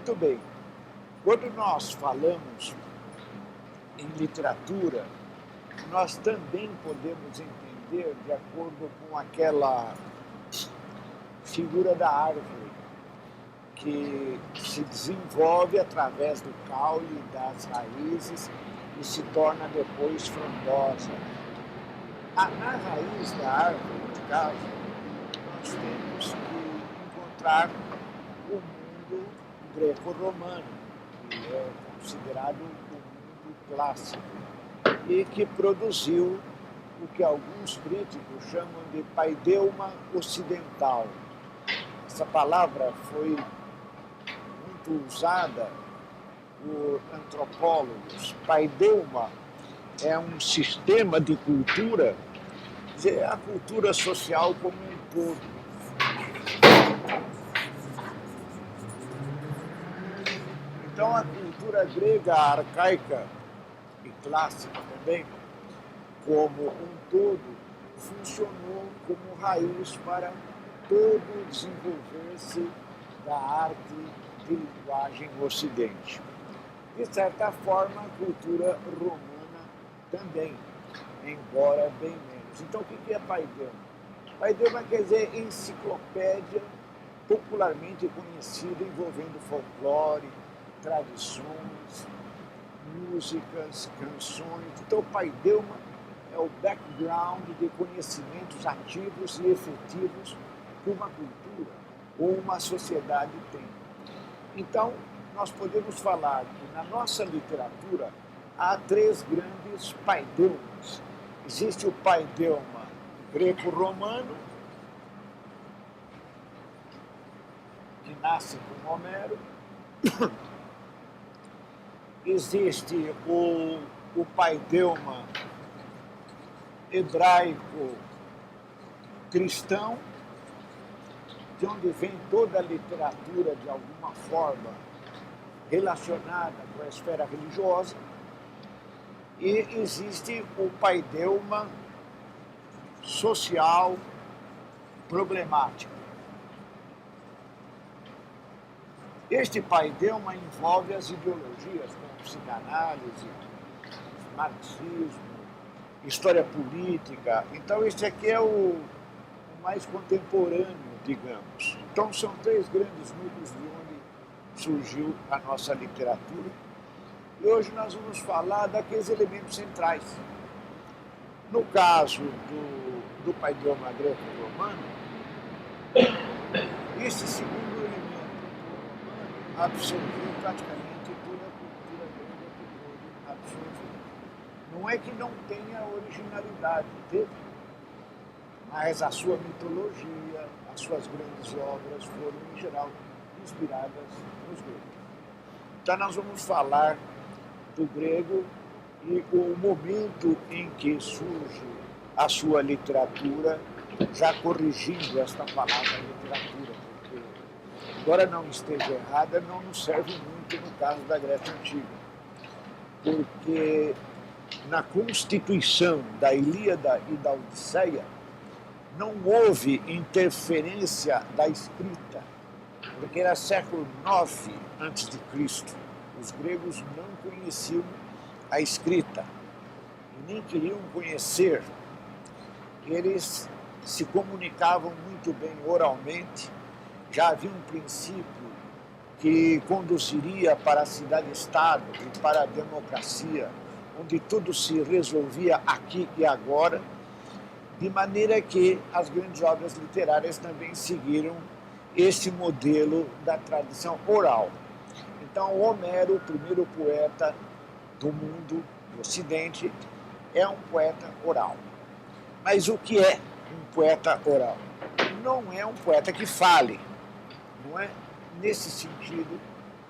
Muito bem. Quando nós falamos em literatura, nós também podemos entender de acordo com aquela figura da árvore que se desenvolve através do caule das raízes e se torna depois frondosa. Na raiz da árvore, no caso, nós temos que encontrar o mundo greco-romano, que é considerado o mundo clássico, e que produziu o que alguns críticos chamam de paideuma ocidental. Essa palavra foi muito usada por antropólogos. Paideuma é um sistema de cultura, quer dizer, a cultura social como um todo. Então, a cultura grega arcaica e clássica também, como um todo, funcionou como raiz para todo o desenvolver-se da arte de linguagem no Ocidente. De certa forma, a cultura romana também, embora bem menos. Então, o que é paideuma? Paideuma quer dizer enciclopédia popularmente conhecida envolvendo folclore, tradições, músicas, canções. Então, o paideuma é o background de conhecimentos ativos e efetivos que uma cultura ou uma sociedade tem. Então, nós podemos falar que na nossa literatura há três grandes paideumas. Existe o paideuma greco-romano, que nasce com Homero. Existe o paideuma hebraico cristão, de onde vem toda a literatura de alguma forma relacionada com a esfera religiosa, e existe o paideuma social problemático. Este paideuma envolve as ideologias como psicanálise, marxismo, história política. Então, este aqui é o mais contemporâneo, digamos. Então, são três grandes núcleos de onde surgiu a nossa literatura. E hoje nós vamos falar daqueles elementos centrais. No caso do paideuma greco-romano, esse segundo elemento absorveu praticamente toda a cultura grega que pôde absorver. Não é que não tenha originalidade, teve, mas a sua mitologia, as suas grandes obras foram, em geral, inspiradas nos gregos. Então, nós vamos falar do grego e o momento em que surge a sua literatura, já corrigindo esta palavra literatura, porque, embora não esteja errada, não nos serve muito no caso da Grécia Antiga, porque na constituição da Ilíada e da Odisseia não houve interferência da escrita, porque era século IX a.C. Os gregos não conheciam a escrita e nem queriam conhecer. Eles se comunicavam muito bem oralmente, já havia um princípio que conduziria para a cidade-estado e para a democracia, onde tudo se resolvia aqui e agora, de maneira que as grandes obras literárias também seguiram esse modelo da tradição oral. Então, Homero, o primeiro poeta do mundo, do Ocidente, é um poeta oral. Mas o que é um poeta oral? Não é um poeta que fale, não é nesse sentido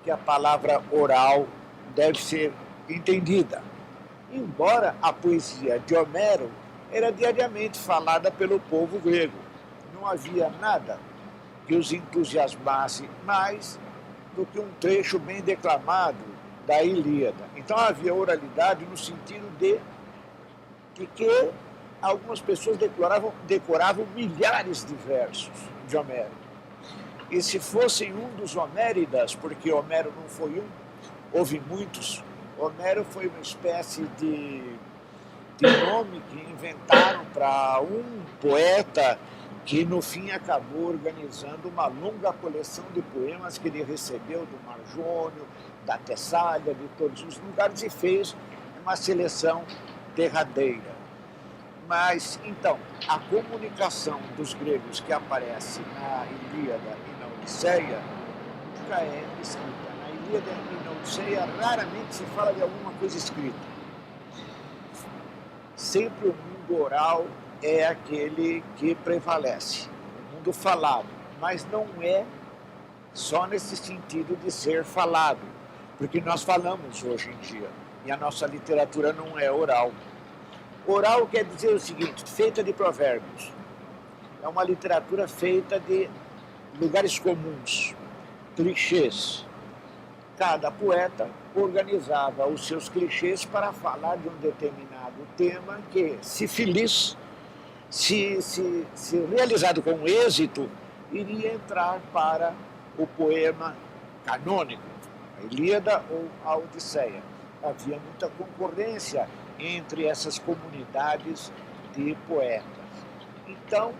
que a palavra oral deve ser entendida. Embora a poesia de Homero era diariamente falada pelo povo grego, não havia nada que os entusiasmasse mais do que um trecho bem declamado da Ilíada. Então havia oralidade no sentido de que algumas pessoas decoravam milhares de versos de Homero. E se fosse um dos Homéridas, porque Homero não foi um, houve muitos, Homero foi uma espécie de nome que inventaram para um poeta que no fim acabou organizando uma longa coleção de poemas que ele recebeu do Mar Jônio, da Tessália, de todos os lugares e fez uma seleção derradeira. Mas, então, a comunicação dos gregos que aparece na Ilíada e na Odisseia nunca é escrita. Na Ilíada e na Odisseia raramente se fala de alguma coisa escrita. Sempre o mundo oral é aquele que prevalece, o mundo falado, mas não é só nesse sentido de ser falado, porque nós falamos hoje em dia, e a nossa literatura não é oral. Oral quer dizer o seguinte, feita de provérbios. É uma literatura feita de lugares comuns, clichês. Cada poeta organizava os seus clichês para falar de um determinado tema que, se feliz, se realizado com êxito, iria entrar para o poema canônico, a Ilíada ou a Odisseia. Havia muita concorrência entre essas comunidades de poetas. Então,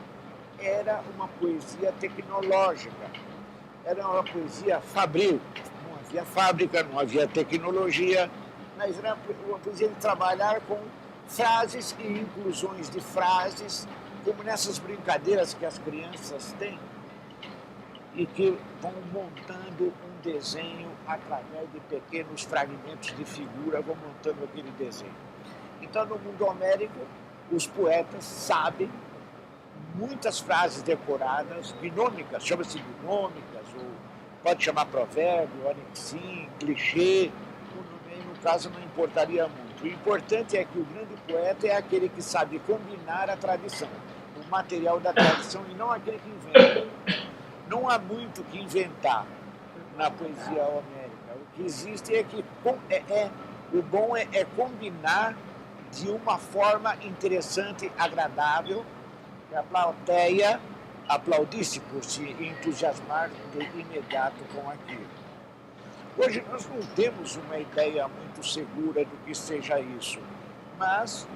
era uma poesia tecnológica, era uma poesia fabril. Não havia fábrica, não havia tecnologia, mas era uma poesia de trabalhar com frases e inclusões de frases, como nessas brincadeiras que as crianças têm e que vão montando um desenho através de pequenos fragmentos de figura, vão montando aquele desenho. Então, no mundo homérico, os poetas sabem muitas frases decoradas, binômicas, chama-se binômicas, ou pode chamar provérbio, anexim, clichê, no caso não importaria muito. O importante é que o grande poeta é aquele que sabe combinar a tradição, o material da tradição, e não aquele que inventa. Não há muito o que inventar na poesia homérica. O que existe é que o bom é combinar de uma forma interessante, agradável, que a plateia aplaudisse por se entusiasmar de imediato com aquilo. Hoje nós não temos uma ideia muito segura do que seja isso, mas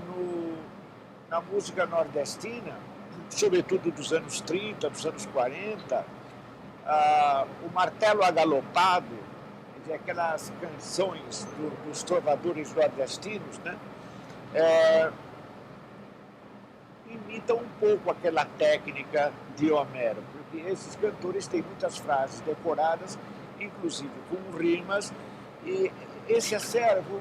na música nordestina, sobretudo dos anos 30, dos anos 40, o martelo agalopado, quer dizer, aquelas canções dos trovadores nordestinos, né? Imita um pouco aquela técnica de Homero, porque esses cantores têm muitas frases decoradas, inclusive com rimas, e esse acervo,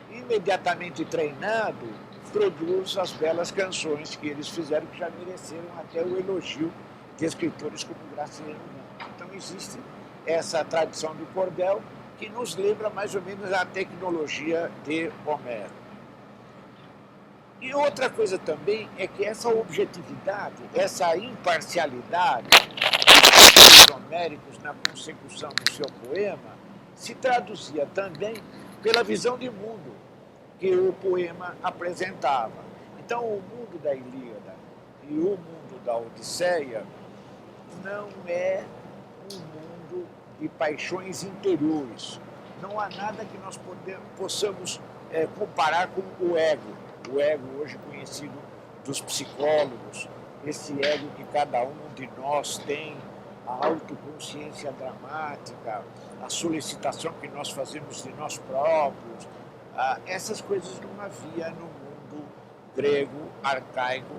imediatamente treinado, produz as belas canções que eles fizeram, que já mereceram até o elogio de escritores como Graciliano Ramos. Então existe essa tradição do cordel que nos lembra mais ou menos a tecnologia de Homero. E outra coisa também é que essa objetividade, essa imparcialidade dos homéricos na consecução do seu poema se traduzia também pela visão de mundo que o poema apresentava. Então, o mundo da Ilíada e o mundo da Odisseia não é um mundo de paixões interiores. Não há nada que nós possamos comparar com o ego hoje conhecido dos psicólogos, esse ego que cada um de nós tem, a autoconsciência dramática, a solicitação que nós fazemos de nós próprios, essas coisas não havia no mundo grego, arcaico,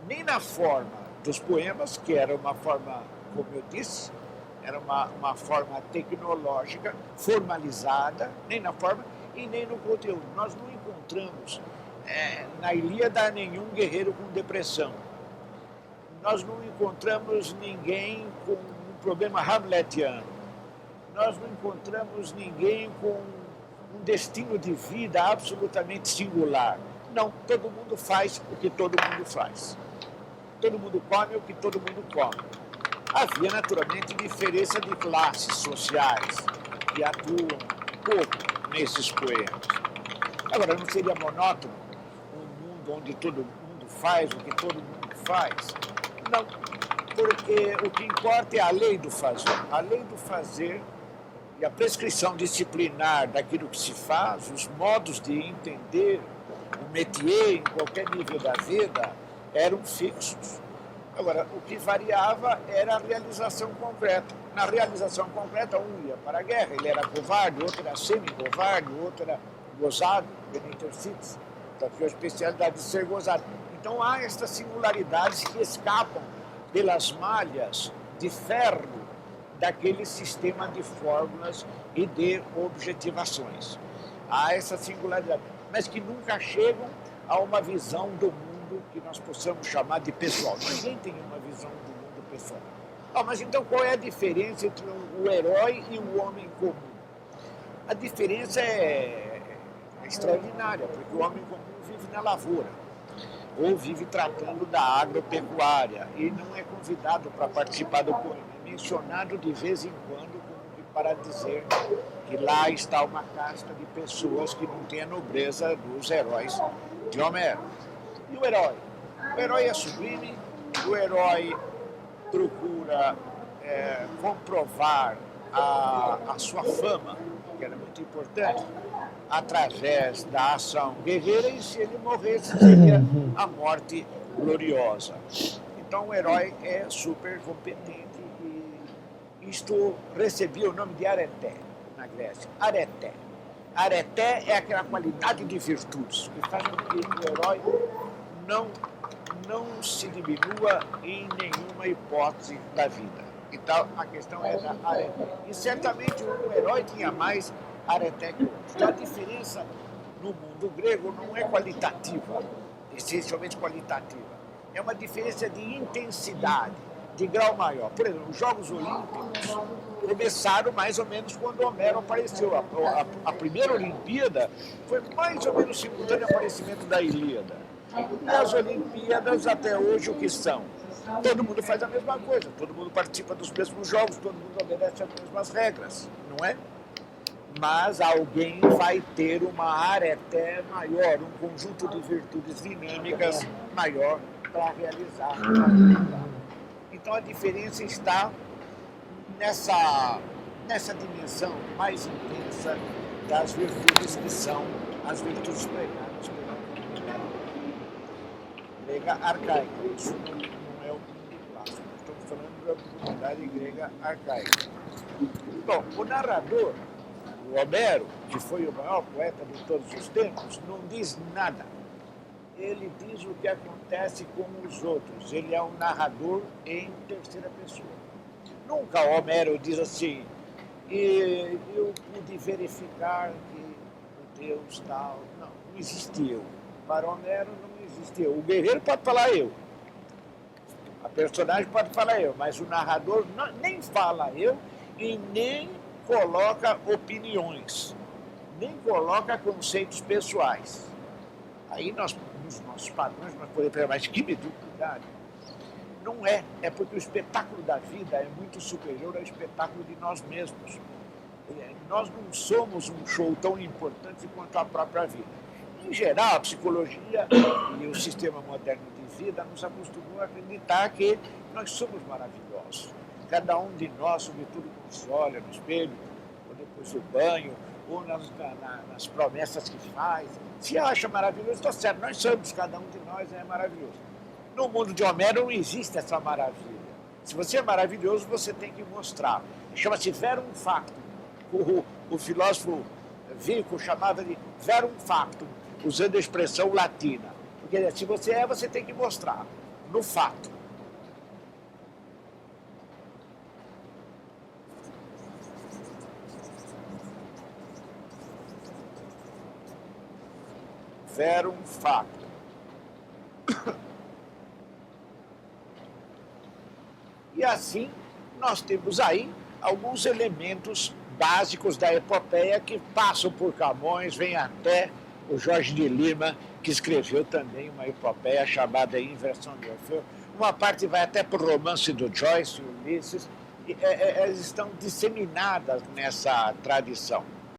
nem na forma dos poemas, que era uma forma, como eu disse, era uma forma tecnológica, formalizada, nem na forma e nem no conteúdo. Nós não encontramos na Ilíada nenhum guerreiro com depressão. Nós não encontramos ninguém com um problema hamletiano. Nós não encontramos ninguém com um destino de vida absolutamente singular. Não, todo mundo faz o que todo mundo faz. Todo mundo come o que todo mundo come. Havia, naturalmente, diferença de classes sociais que atuam pouco nesses poemas. Agora, não seria monótono um mundo onde todo mundo faz o que todo mundo faz? Não. porque o que importa é a lei do fazer. A lei do fazer e a prescrição disciplinar daquilo que se faz, os modos de entender o métier em qualquer nível da vida eram fixos. Agora, o que variava era a realização concreta. Na realização concreta, um ia para a guerra, ele era covarde, outro era semi-covarde, outro era gozado, benitercites, da sua especialidade de ser gozado. Então, há estas singularidades que escapam pelas malhas de ferro daquele sistema de fórmulas e de objetivações. Há essa singularidade, mas que nunca chegam a uma visão do mundo que nós possamos chamar de pessoal. Ninguém tem uma visão do mundo pessoal. Mas então qual é a diferença entre o herói e o homem comum? A diferença é extraordinária, porque o homem comum vive na lavoura, ou vive tratando da agropecuária, e não é convidado para participar do poema, é mencionado de vez em quando como para dizer que lá está uma casta de pessoas que não têm a nobreza dos heróis de Homero. E o herói? O herói é sublime, o herói procura comprovar a sua fama, que era muito importante, através da ação guerreira, e se ele morresse seria a morte gloriosa. Então o herói é super competente e isto recebia o nome de areté na Grécia. Areté. Areté é aquela qualidade de virtudes que faz com que o herói não se diminua em nenhuma hipótese da vida. Então a questão é da areté. E certamente o herói tinha mais areté que o outro. Então a diferença no mundo grego não é qualitativa, essencialmente qualitativa. É uma diferença de intensidade, de grau maior. Por exemplo, os Jogos Olímpicos começaram mais ou menos quando Homero apareceu. A primeira Olimpíada foi mais ou menos simultâneo ao aparecimento da Ilíada. E as Olimpíadas até hoje o que são? Todo mundo faz a mesma coisa, todo mundo participa dos mesmos jogos, todo mundo obedece às mesmas regras, não é? Mas alguém vai ter uma areté maior, um conjunto de virtudes dinâmicas maior para realizar. Então a diferença está nessa dimensão mais intensa das virtudes que são as virtudes pregadas pela comunidade grega arcaica. Isso não é o mundo clássico, estamos falando da comunidade grega arcaica. Bom, o narrador, o Homero, que foi o maior poeta de todos os tempos, não diz nada. Ele diz o que acontece com os outros. Ele é um narrador em terceira pessoa. Nunca Homero diz assim, e eu pude verificar que o Deus tal. Não existe eu. Para Homero não existe eu. O guerreiro pode falar eu. A personagem pode falar eu, mas o narrador nem fala eu e nem coloca opiniões, nem coloca conceitos pessoais. Aí nós, nos nossos padrões, nós podemos pegar, mas que mediocridade. Não é, é porque o espetáculo da vida é muito superior ao espetáculo de nós mesmos. Nós não somos um show tão importante quanto a própria vida. Em geral, a psicologia e o sistema moderno de vida nos acostumam a acreditar que nós somos maravilhosos. Cada um de nós, sobretudo quando se olha no espelho, ou depois do banho, ou nas promessas que faz, se acha maravilhoso, está certo, nós somos, cada um de nós é maravilhoso. No mundo de Homero não existe essa maravilha. Se você é maravilhoso, você tem que mostrar. Chama-se verum factum. O filósofo Vico chamava de verum factum, usando a expressão latina. Porque se você é, você tem que mostrar, no fato. Verum factum. E assim, nós temos aí alguns elementos básicos da epopeia que passam por Camões, vem até o Jorge de Lima, que escreveu também uma epopeia chamada Inversão de Orfeu. Uma parte vai até para o romance do Joyce, Ulisses, e elas estão disseminadas nessa tradição.